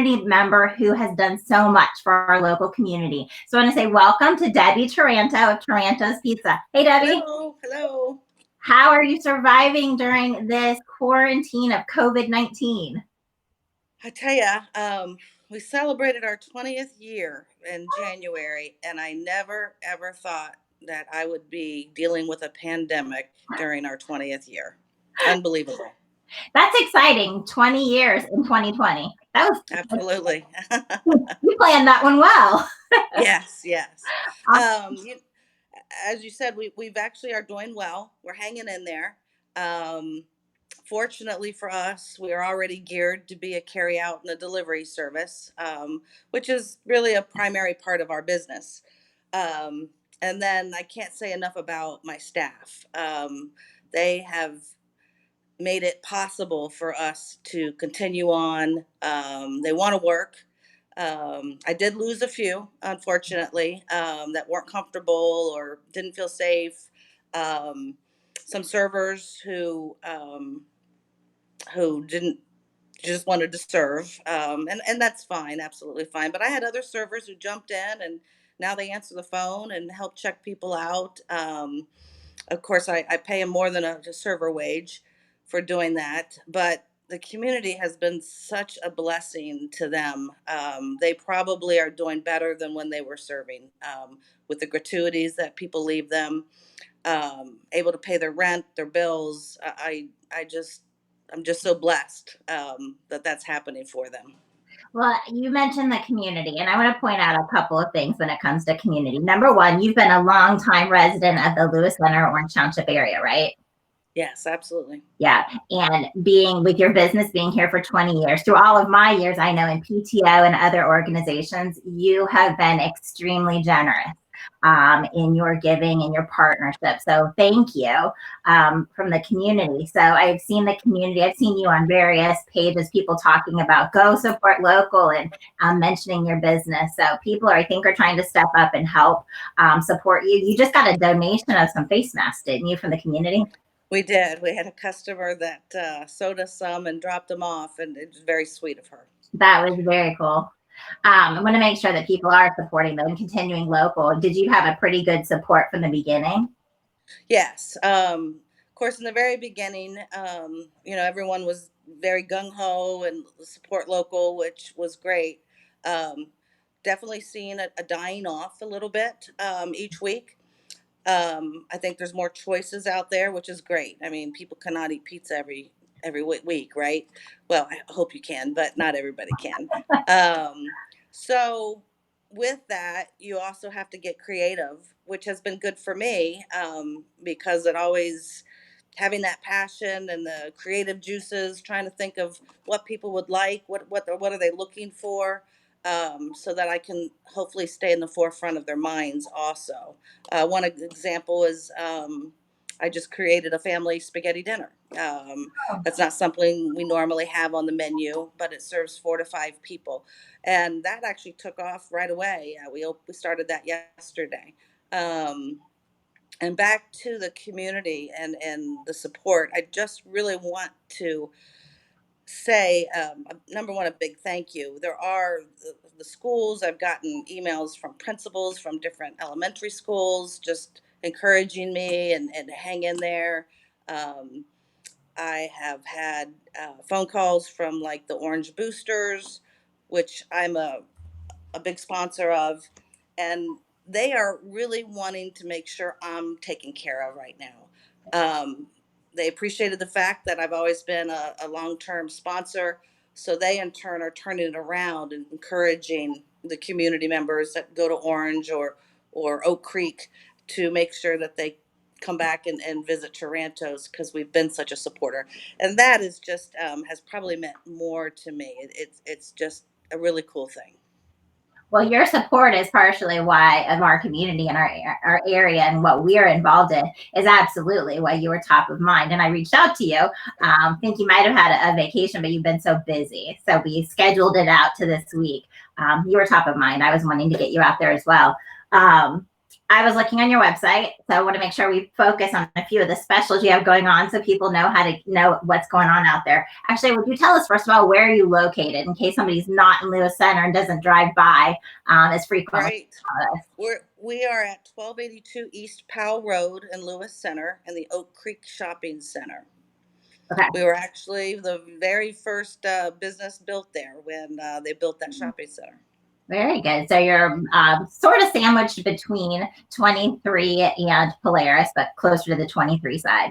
community member who has done so much for our local community. So I want to say welcome to Debbie Taranto of Taranto's Pizza. Hey, Debbie. Hello. How are you surviving during this quarantine of COVID-19? I tell you, we celebrated our 20th year in January, and I never, ever thought that I would be dealing with a pandemic during our 20th year. Unbelievable. That's exciting. 20 years in 2020. That was Absolutely. You planned that one well. Yes. As you said, we've actually are doing well. We're hanging in there. Um, Fortunately for us, we are already geared to be a carry out and a delivery service, which is really a primary part of our business. Um, and then I can't say enough about my staff. They have made it possible for us to continue on. They want to work. I did lose a few, unfortunately, that weren't comfortable or didn't feel safe. Um, some servers who didn't just wanted to serve, and that's fine, absolutely fine. But I had other servers who jumped in, and now they answer the phone and help check people out. Of course, I pay them more than a server wage for doing that, but the community has been such a blessing to them. They probably are doing better than when they were serving, with the gratuities that people leave them, able to pay their rent, their bills. I'm just so blessed, that that's happening for them. Well, you mentioned the community, and I want to point out a couple of things when it comes to community. Number one, you've been a longtime resident of the Lewis Center, Orange Township area, right? Yes, absolutely. Yeah. And being with your business, being here for 20 years, through all of my years, I know in PTO and other organizations, you have been extremely generous in your giving and your partnership. So thank you from the community. So I've seen the community. I've seen you on various pages, people talking about go support local and mentioning your business. So people I think are trying to step up and help support you. You just got a donation of some face masks, didn't you, from the community? We did. We had a customer that sewed us some and dropped them off, and it was very sweet of her. That was very cool. I want to make sure that people are supporting them and continuing local. Did you have a pretty good support from the beginning? Yes. Of course, in the very beginning, everyone was very gung ho and support local, which was great. Um, Definitely seeing a dying off a little bit, each week. I think there's more choices out there, which is great. I mean, people cannot eat pizza every week, right? Well, I hope you can, but not everybody can. So with that, you also have to get creative, which has been good for me, because it always having that passion and the creative juices, trying to think of what people would like, what are they looking for, so that I can hopefully stay in the forefront of their minds also. One example is, I just created a family spaghetti dinner. That's not something we normally have on the menu, but it serves 4 to 5 people, and that actually took off right away. We started that yesterday. And back to the community and the support, I just really want to say, number one, a big thank you. There are the schools. I've gotten emails from principals from different elementary schools just encouraging me and hang in there. Um, I have had phone calls from like the Orange Boosters, which I'm a big sponsor of, and they are really wanting to make sure I'm taken care of right now. They appreciated the fact that I've always been a long-term sponsor, so they in turn are turning it around and encouraging the community members that go to Orange or Oak Creek to make sure that they come back and visit Taranto's, because we've been such a supporter, and that is just, has probably meant more to me. It's just a really cool thing. Well, your support is partially why of our community and our area and what we're involved in is absolutely why you were top of mind. And I reached out to you. Think you might have had a vacation, but you've been so busy. So we scheduled it out to this week. You were top of mind. I was wanting to get you out there as well. I was looking on your website, so I want to make sure we focus on a few of the specials you have going on so people know how to know what's going on out there. Actually, would you tell us, first of all, where are you located in case somebody's not in Lewis Center and doesn't drive by as frequently? Right. We are at 1282 East Powell Road in Lewis Center in the Oak Creek Shopping Center. Okay. We were actually the very first business built there when they built that shopping center. Very good. So you're sort of sandwiched between 23 and Polaris, but closer to the 23 side.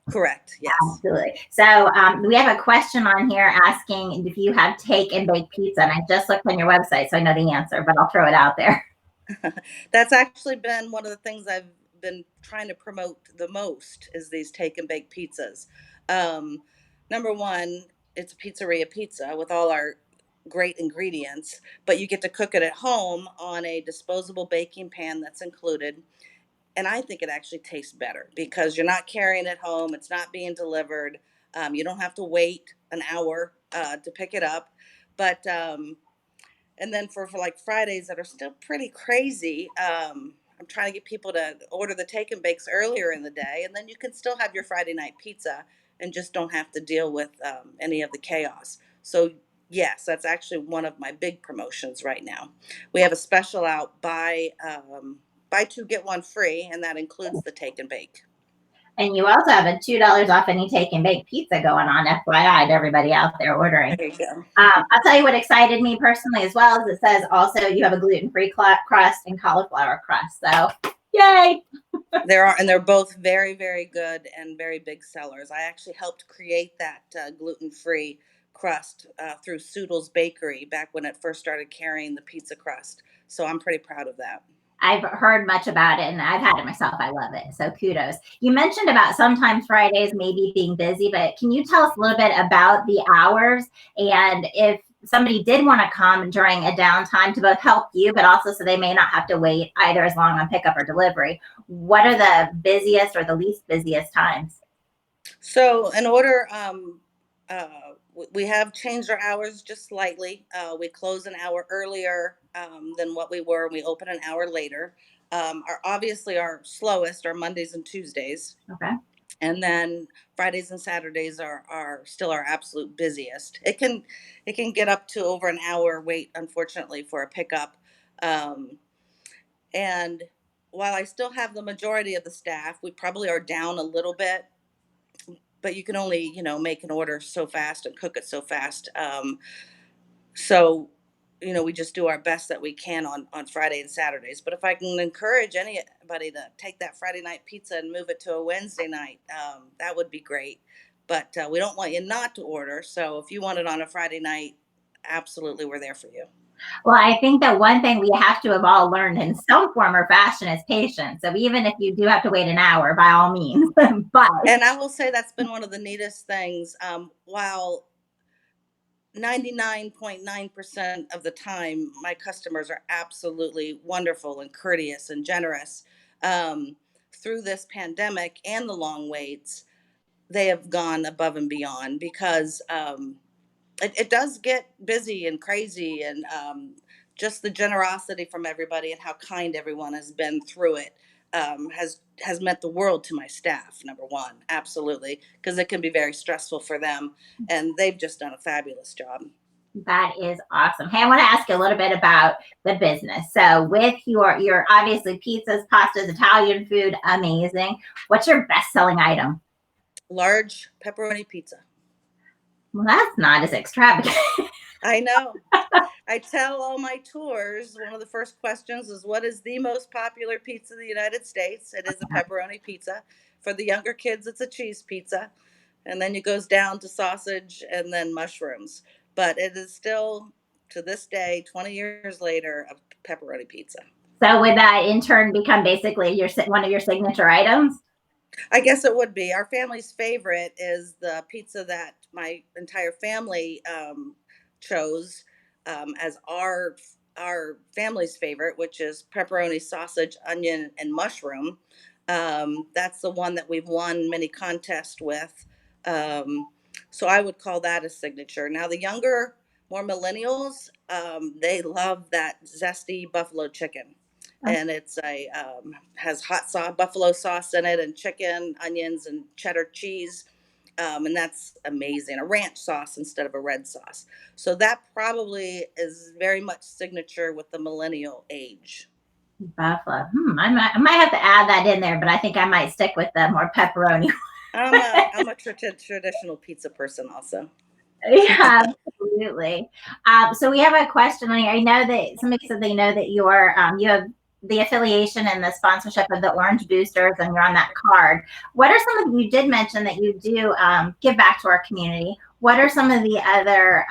Correct. Yes. Absolutely. So we have a question on here asking if you have take and bake pizza. And I just looked on your website, so I know the answer, but I'll throw it out there. That's actually been one of the things I've been trying to promote the most is these take and bake pizzas. Um, Number one, it's a pizzeria pizza with all our great ingredients, but you get to cook it at home on a disposable baking pan that's included. And I think it actually tastes better because you're not carrying it home. It's not being delivered. You don't have to wait an hour to pick it up. But and then for like Fridays that are still pretty crazy, I'm trying to get people to order the take and bakes earlier in the day, and then you can still have your Friday night pizza and just don't have to deal with any of the chaos. So yes, that's actually one of my big promotions right now. We have a special out, buy two get one free, and that includes the take and bake. And you also have a $2 off any take and bake pizza going on, FYI, to everybody out there ordering. There you go. I'll tell you what excited me personally as well is it says also you have a gluten-free crust and cauliflower crust. So yay! They're both very, very good and very big sellers. I actually helped create that gluten-free crust through Soodle's Bakery back when it first started carrying the pizza crust. So I'm pretty proud of that. I've heard much about it and I've had it myself. I love it. So kudos. You mentioned about sometimes Fridays maybe being busy, but can you tell us a little bit about the hours and if somebody did want to come during a downtime to both help you, but also so they may not have to wait either as long on pickup or delivery, what are the busiest or the least busiest times? So in order, we have changed our hours just slightly. We close an hour earlier than what we were. We open an hour later. Obviously our slowest are Mondays and Tuesdays. Okay. And then Fridays and Saturdays are still our absolute busiest. It can get up to over an hour wait, unfortunately, for a pickup. Um, and while I still have the majority of the staff, we probably are down a little bit, but you can only make an order so fast and cook it so fast. So we just do our best that we can on Friday and Saturdays. But if I can encourage anybody to take that Friday night pizza and move it to a Wednesday night, that would be great. But we don't want you not to order. So if you want it on a Friday night, absolutely, we're there for you. Well, I think that one thing we have to have all learned in some form or fashion is patience. So even if you do have to wait an hour, by all means. But And I will say that's been one of the neatest things. While 99.9% of the time, my customers are absolutely wonderful and courteous and generous. Um, Through this pandemic and the long waits, they have gone above and beyond because it does get busy and crazy, and just the generosity from everybody and how kind everyone has been through it has meant the world to my staff. Number one, absolutely, because it can be very stressful for them, and they've just done a fabulous job. that is awesome. Hey, I want to ask you a little bit about the business. So with your obviously pizzas, pastas, Italian food, amazing. What's your best-selling item? Large pepperoni pizza. Well, that's not as extravagant. I know. I tell all my tours, one of the first questions is, what is the most popular pizza in the United States? It is a pepperoni pizza. For the younger kids, it's a cheese pizza. And then it goes down to sausage and then mushrooms. But it is still, to this day, 20 years later, a pepperoni pizza. So would that in turn become basically one of your signature items? I guess it would be. Our family's favorite is the pizza that my entire family chose as our family's favorite, which is pepperoni, sausage, onion, and mushroom. That's the one that we've won many contests with. So I would call that a signature. Now the younger, more millennials, they love that zesty buffalo chicken. and it's a has hot sauce, buffalo sauce in it, and chicken, onions, and cheddar cheese. And that's amazing. A ranch sauce instead of a red sauce. So that probably is very much signature with the millennial age. Buffalo. I might have to add that in there, but I think I might stick with the more pepperoni. I'm a traditional pizza person also. Yeah, absolutely. So we have a question on here. I know that somebody said they know that you have the affiliation and the sponsorship of the Orange Boosters, and you're on that card. What are some of you did mention that you do give back to our community? What are some of the other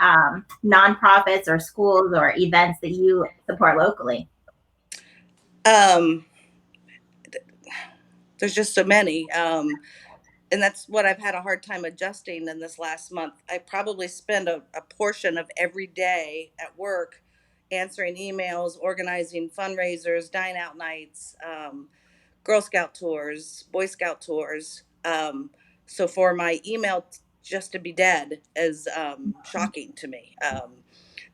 nonprofits or schools or events that you support locally? Um, there's just so many. And that's what I've had a hard time adjusting in this last month. I probably spend a portion of every day at work answering emails, organizing fundraisers, dine out nights, Girl Scout tours, Boy Scout tours. So for my email just to be dead is shocking to me.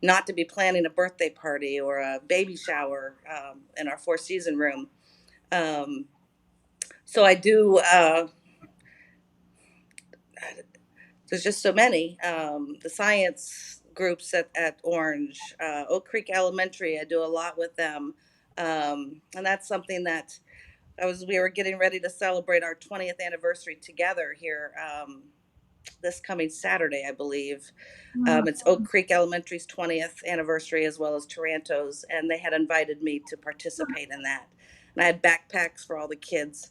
Not to be planning a birthday party or a baby shower in our Four Season room. Um, so I do. There's just so many. The science groups at Orange, Oak Creek Elementary, I do a lot with them. And that's something that we were getting ready to celebrate our 20th anniversary together here this coming Saturday, I believe. It's Oak Creek Elementary's 20th anniversary as well as Taranto's, and they had invited me to participate in that. And I had backpacks for all the kids.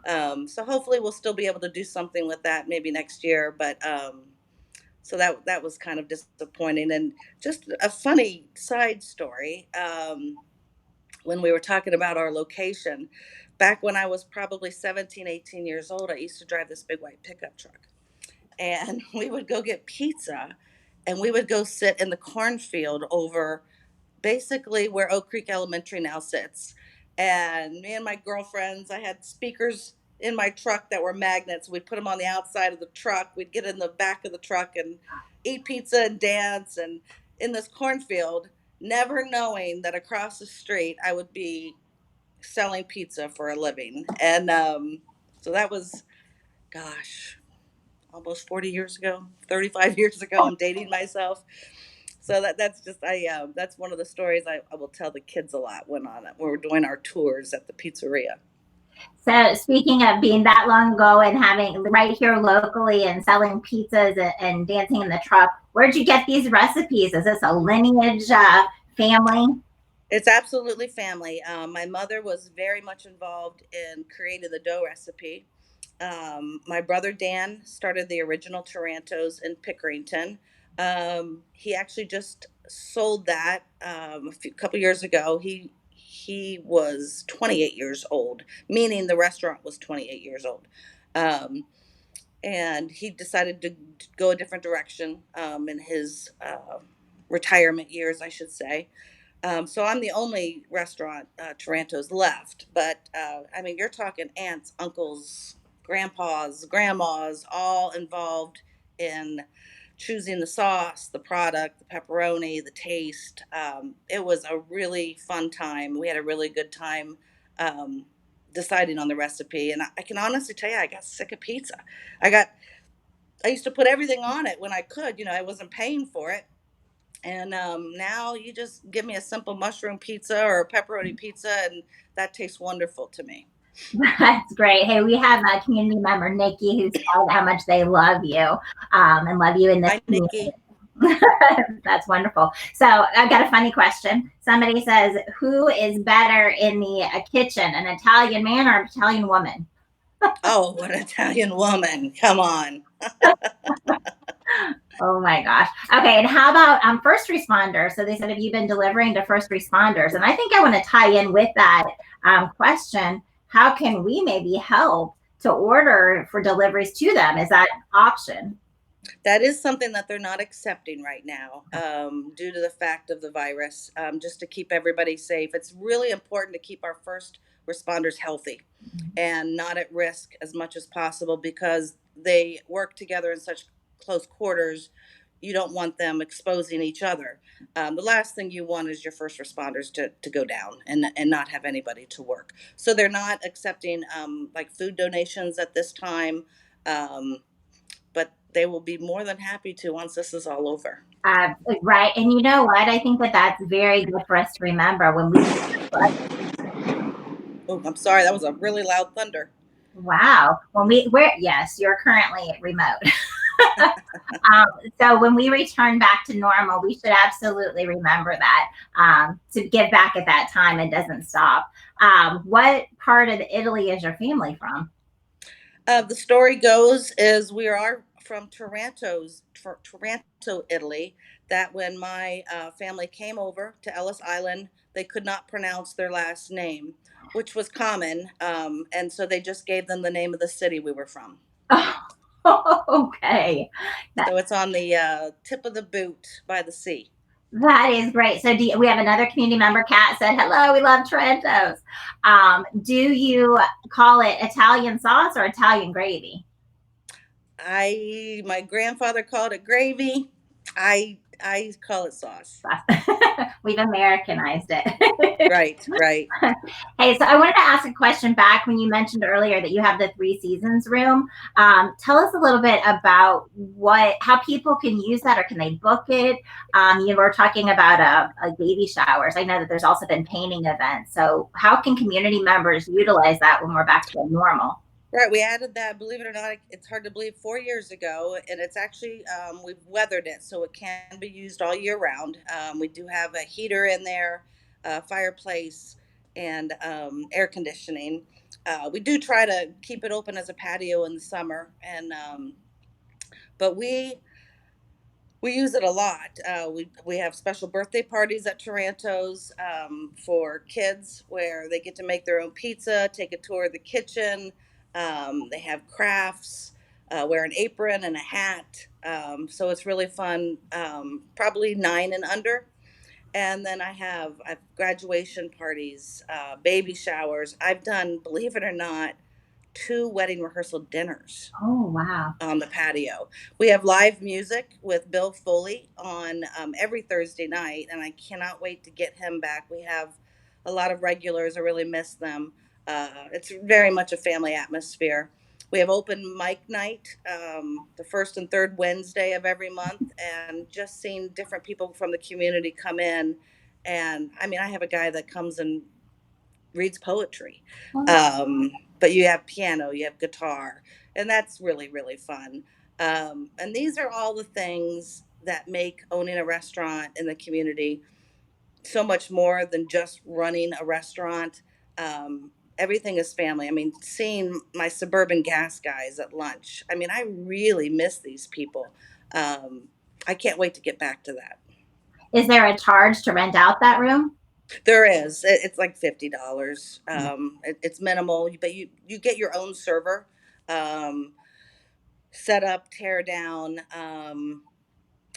So hopefully we'll still be able to do something with that maybe next year. But so that was kind of disappointing. And just a funny side story. When we were talking about our location, back when I was probably 17, 18 years old, I used to drive this big white pickup truck. And we would go get pizza and we would go sit in the cornfield over basically where Oak Creek Elementary now sits. And me and my girlfriends, I had speakers in my truck that were magnets. We'd put them on the outside of the truck. We'd get in the back of the truck and eat pizza and dance and in this cornfield, never knowing that across the street I would be selling pizza for a living. And so that was, gosh, almost 40 years ago, 35 years ago. I'm dating myself. So that's just that's one of the stories I will tell the kids a lot when we're doing our tours at the pizzeria. So speaking of being that long ago and having right here locally and selling pizzas and dancing in the truck, where'd you get these recipes? Is this a lineage family? It's absolutely family. My mother was very much involved in creating the dough recipe. My brother Dan started the original Tarantos in Pickerington. He actually just sold that couple years ago. He was 28 years old, meaning the restaurant was 28 years old. Um, and he decided to go a different direction in his retirement years, I should say. So I'm the only restaurant Taranto's left. But I mean, you're talking aunts, uncles, grandpas, grandmas, all involved in choosing the sauce, the product, the pepperoni, the taste. It was a really fun time. We had a really good time deciding on the recipe. And I can honestly tell you, I got sick of pizza. I got, I used to put everything on it when I could. I wasn't paying for it. And now you just give me a simple mushroom pizza or a pepperoni pizza, and that tastes wonderful to me. That's great. Hey, we have a community member, Nikki, who said how much they love you and love you in this Hi, community. Nikki. That's wonderful. So I got a funny question. Somebody says, who is better in the kitchen, an Italian man or an Italian woman? Oh, an Italian woman. Come on. Oh my gosh. Okay. And how about first responders? So they said, have you been delivering to first responders? And I think I want to tie in with that question. How can we maybe help to order for deliveries to them? Is that an option? That is something that they're not accepting right now due to the fact of the virus, just to keep everybody safe. It's really important to keep our first responders healthy and not at risk as much as possible because they work together in such close quarters. you don't want them exposing each other. The last thing you want is your first responders to go down and not have anybody to work. So they're not accepting like food donations at this time, um, but they will be more than happy to once this is all over. Uh, right. And you know what? I think that that's very good for us to remember when we, Oh, I'm sorry, that was a really loud thunder. wow, when we're, yes, you're currently remote. Um, so when we return back to normal, we should absolutely remember that to give back at that time. It doesn't stop. What part of Italy is your family from? The story goes is we are from Taranto, Italy. That when my family came over to Ellis Island, they could not pronounce their last name, which was common, and so they just gave them the name of the city we were from. Okay. That, So it's on the tip of the boot by the sea. that is great. So we have another community member, Kat, said, hello, we love Trentos. Do you call it Italian sauce or Italian gravy? My grandfather called it gravy. I call it sauce. We've Americanized it. Right, right. Hey, so I wanted to ask a question back when you mentioned earlier that you have the Three Seasons room. Tell us a little bit about how people can use that, or can they book it? You were talking about baby showers. I know that there's also been painting events. So how can community members utilize that when we're back to normal? Right, we added that. Believe it or not, it's hard to believe. 4 years ago, and it's actually we've weathered it so it can be used all year round. We do have a heater in there, fireplace, and air conditioning. We do try to keep it open as a patio in the summer, and but we use it a lot. We have special birthday parties at Taranto's for kids where they get to make their own pizza, take a tour of the kitchen. They have crafts, wear an apron and a hat. So it's really fun. Probably 9 and under. And then I have graduation parties, baby showers. I've done, believe it or not, 2 wedding rehearsal dinners Oh, wow. on the patio. We have live music with Bill Foley on every Thursday night, and I cannot wait to get him back. We have a lot of regulars. I really miss them. It's very much a family atmosphere. We have open mic night the first and third Wednesday of every month, and just seeing different people from the community come in. And I mean, I have a guy that comes and reads poetry. Um, but you have piano, you have guitar, and that's really, really fun. And these are all the things that make owning a restaurant in the community so much more than just running a restaurant. Everything is family. I mean, seeing my suburban gas guys at lunch, I mean, I really miss these people. Um, I can't wait to get back to that. Is there a charge to rent out that room? There is. It's like $50. It's minimal, but you get your own server, um, set up, tear down.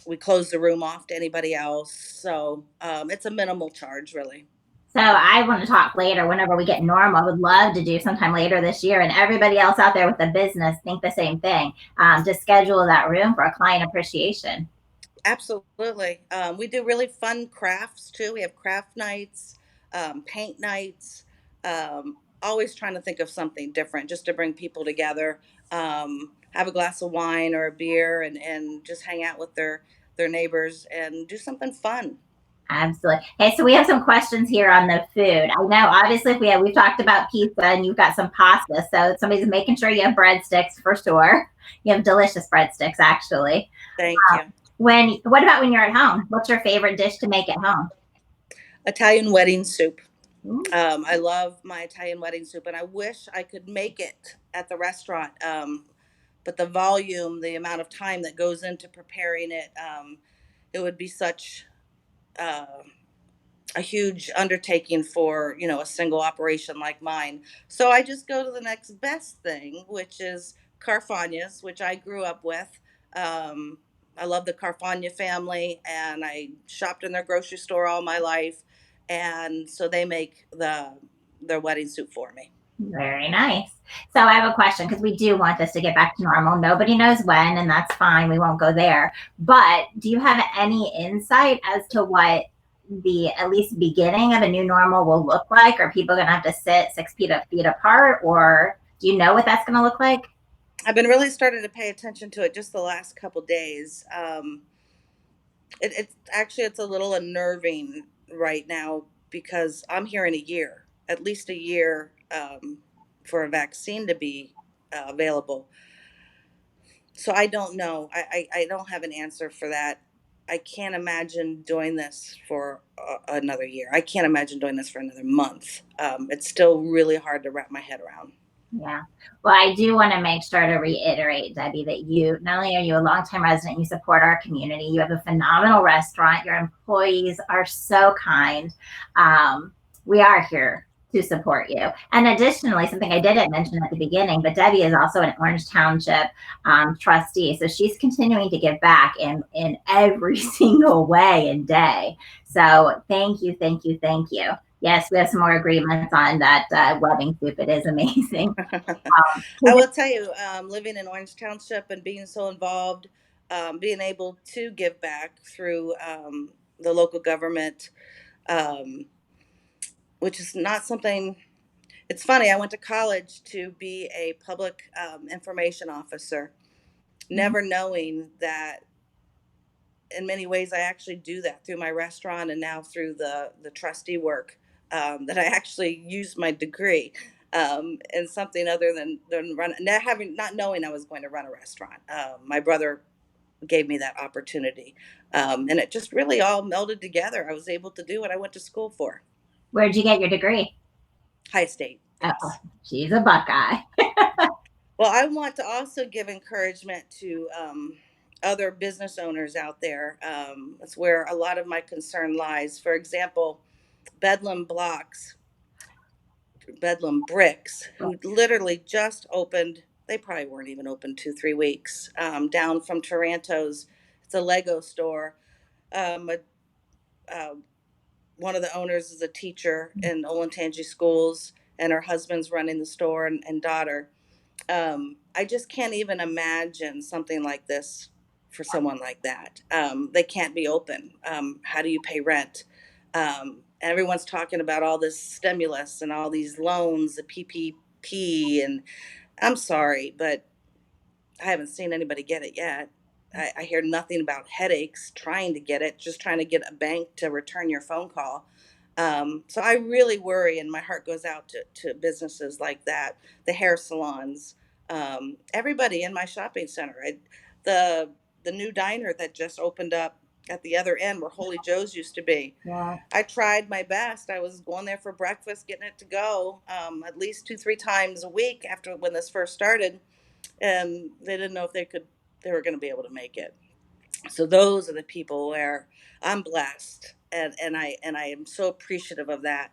We close the room off to anybody else, so it's a minimal charge, really. So I want to talk later whenever we get normal. I would love to do sometime later this year. And everybody else out there with a business think the same thing. Just schedule that room for a client appreciation. Absolutely. We do really fun crafts too. We have craft nights, paint nights. Always trying to think of something different just to bring people together. Have a glass of wine or a beer and just hang out with their neighbors and do something fun. Absolutely. Hey, so we have some questions here on the food. I know, obviously, we've talked about pizza and you've got some pasta. So somebody's making sure you have breadsticks for sure. You have delicious breadsticks, actually. Thank you. What about when you're at home? What's your favorite dish to make at home? Italian wedding soup. Ooh, I love my Italian wedding soup, and I wish I could make it at the restaurant. But the volume, the amount of time that goes into preparing it, it would be such uh, a huge undertaking for a single operation like mine. So I just go to the next best thing, which is Carfagnas, which I grew up with. Um, I love the Carfagna family, and I shopped in their grocery store all my life, and so they make their wedding soup for me. Very nice. So I have a question because we do want this to get back to normal. Nobody knows when, and that's fine. We won't go there. But do you have any insight as to what the at least beginning of a new normal will look like? Are people going to have to sit 6 feet apart, or do you know what that's going to look like? I've been really starting to pay attention to it just the last couple days. It's actually it's a little unnerving right now because I'm hearing a year, at least a year, for a vaccine to be available. So I don't know. I don't have an answer for that. I can't imagine doing this for another year. I can't imagine doing this for another month. It's still really hard to wrap my head around. Yeah. Well, I do want to make sure to reiterate, Debbie, that you not only are you a longtime resident, you support our community. You have a phenomenal restaurant. Your employees are so kind. We are here to support you. And additionally, something I didn't mention at the beginning, but Debbie is also an Orange Township trustee. So she's continuing to give back in every single way and day. So thank you, thank you, thank you. Yes, we have some more agreements on that webbing soup. It is amazing. I will tell you, living in Orange Township and being so involved, being able to give back through the local government, um, which is not something. It's funny. I went to college to be a public information officer, never knowing that in many ways I actually do that through my restaurant and now through the trustee work, that I actually used my degree in something other than run, not knowing I was going to run a restaurant. My brother gave me that opportunity, and it just really all melded together. I was able to do what I went to school for. Where'd you get your degree? High State, Oh, yes. she's a Buckeye. Well, I want to also give encouragement to other business owners out there. That's where a lot of my concern lies. For example, Bedlam Blocks, Bedlam Bricks, who literally just opened, they probably weren't even open 2, 3 weeks, down from Taranto's. It's a Lego store. Um, uh, One of the owners is a teacher in Olentangy schools, and her husband's running the store and daughter. I just can't even imagine something like this for someone like that. They can't be open. How do you pay rent? Everyone's talking about all this stimulus and all these loans, the PPP, and I'm sorry, but I haven't seen anybody get it yet. I hear nothing about headaches trying to get it, just trying to get a bank to return your phone call. So I really worry, and my heart goes out to businesses like that, the hair salons, everybody in my shopping center. The the new diner that just opened up at the other end where Holy Joe's used to be. Yeah. I tried my best. I was going there for breakfast, getting it to go at least 2, 3 times a week after when this first started, and they didn't know if they were going to be able to make it. So those are the people where I'm blessed, and I am so appreciative of that.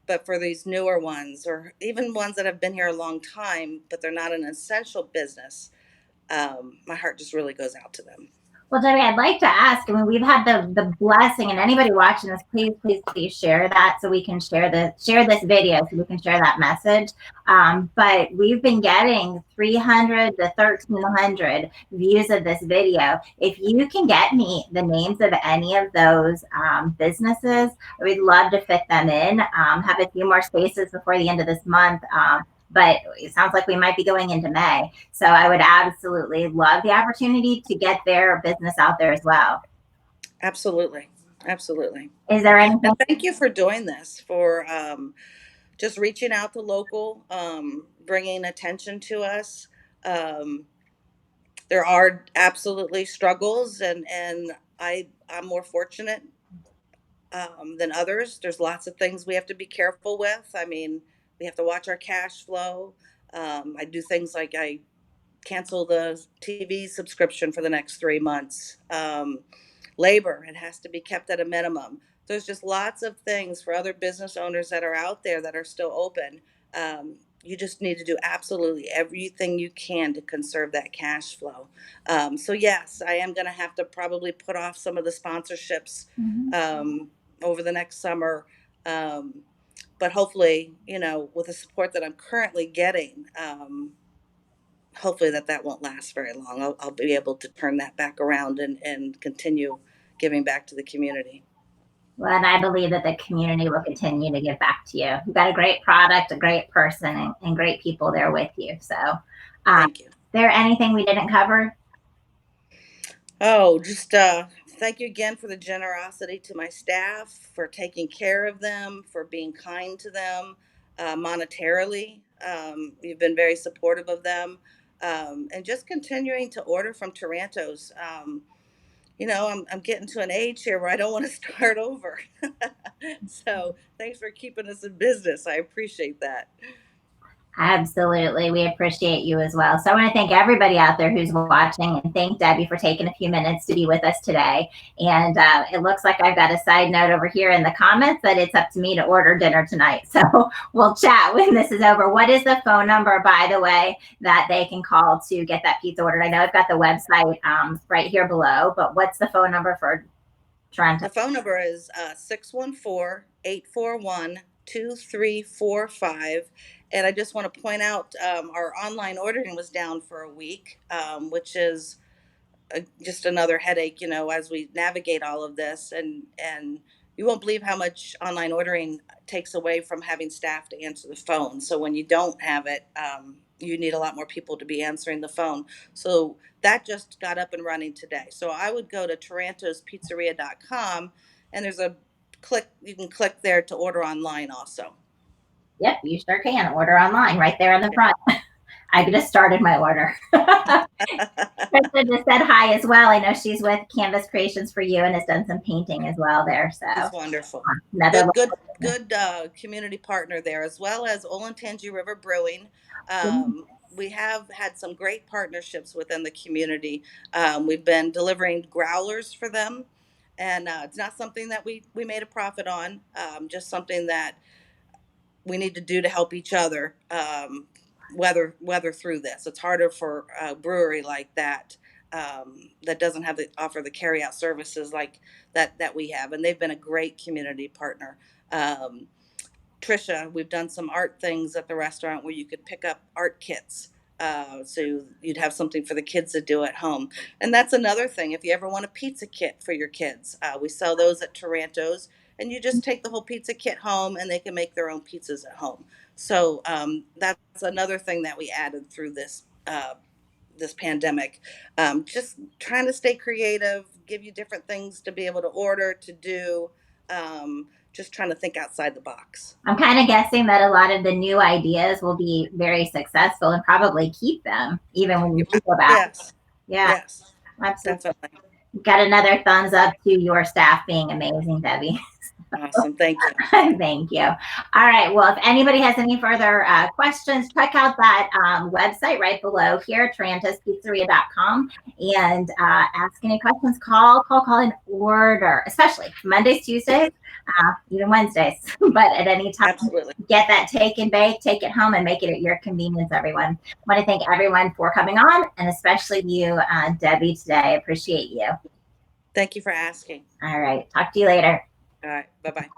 But for these newer ones, or even ones that have been here a long time but they're not an essential business, my heart just really goes out to them. Well, Debbie, I'd like to ask. I mean, we've had the blessing, and anybody watching this, please, please, please share that so we can share this video so we can share that message. But we've been getting 300 to 1,300 views of this video. If you can get me the names of any of those businesses, we'd love to fit them in. Have a few more spaces before the end of this month. But it sounds like we might be going into May. So I would absolutely love the opportunity to get their business out there as well. Absolutely, absolutely. Is there anything? And thank you for doing this, for just reaching out to local, bringing attention to us. Um, there are absolutely struggles, and I'm more fortunate than others. There's lots of things we have to be careful with. I mean, we have to watch our cash flow. I do things like I cancel the TV subscription for the next 3 months. Labor, it has to be kept at a minimum. There's just lots of things for other business owners that are out there that are still open. You just need to do absolutely everything you can to conserve that cash flow. So yes, I am going to have to probably put off some of the sponsorships Mhm. over the next summer. but hopefully, with the support that I'm currently getting, hopefully that won't last very long. I'll be able to turn that back around and continue giving back to the community. Well, and I believe that the community will continue to give back to you. You've got a great product, a great person, and great people there with you. So, Thank you. is there anything we didn't cover? Oh, just thank you again for the generosity to my staff, for taking care of them, for being kind to them monetarily. You've been very supportive of them, and just continuing to order from Taranto's. I'm getting to an age here where I don't want to start over. So thanks for keeping us in business. I appreciate that. Absolutely. We appreciate you as well. So I want to thank everybody out there who's watching, and thank Debbie for taking a few minutes to be with us today. And it looks like I've got a side note over here in the comments that it's up to me to order dinner tonight. So we'll chat when this is over. What is the phone number, by the way, that they can call to get that pizza ordered? I know I've got the website right here below, but what's the phone number for Toronto? The phone number is 614-841-2345. And I just want to point out our online ordering was down for a week, which is just another headache, as we navigate all of this. And you won't believe how much online ordering takes away from having staff to answer the phone. So when you don't have it, you need a lot more people to be answering the phone. So that just got up and running today. So I would go to tarantospizzeria.com, and there's a click, you can click there to order online also. Yep, you sure can order online right there in the front. I just started my order. Krista just said hi as well. I know she's with Canvas Creations for You and has done some painting as well there. So It's wonderful. another Good community partner there, as well as Olentangy River Brewing. We have had some great partnerships within the community. We've been delivering growlers for them, and it's not something that we made a profit on, just something that we need to do to help each other weather through this. It's harder for a brewery like that that doesn't have offer the carry out services like that we have, and they've been a great community partner. Trisha, we've done some art things at the restaurant where you could pick up art kits. So you'd have something for the kids to do at home. And that's another thing. If you ever want a pizza kit for your kids, we sell those at Taranto's, and you just take the whole pizza kit home and they can make their own pizzas at home. So that's another thing that we added through this pandemic. Just trying to stay creative, give you different things to be able to order, to do. Just trying to think outside the box. I'm kind of guessing that a lot of the new ideas will be very successful and probably keep them even when you go back. Yes. Yeah. Yes. Absolutely. Definitely. Got another thumbs up to your staff being amazing, Debbie. Awesome. Thank you. Thank you. All right. Well, if anybody has any further questions, check out that website right below here, tarantospizzeria.com, and ask any questions. Call, and order, especially Mondays, Tuesdays, even Wednesdays. But at any time, absolutely, get that take and bake, take it home, and make it at your convenience, everyone. I want to thank everyone for coming on, and especially you, Debbie, today. I appreciate you. Thank you for asking. All right. Talk to you later. All right. Bye-bye.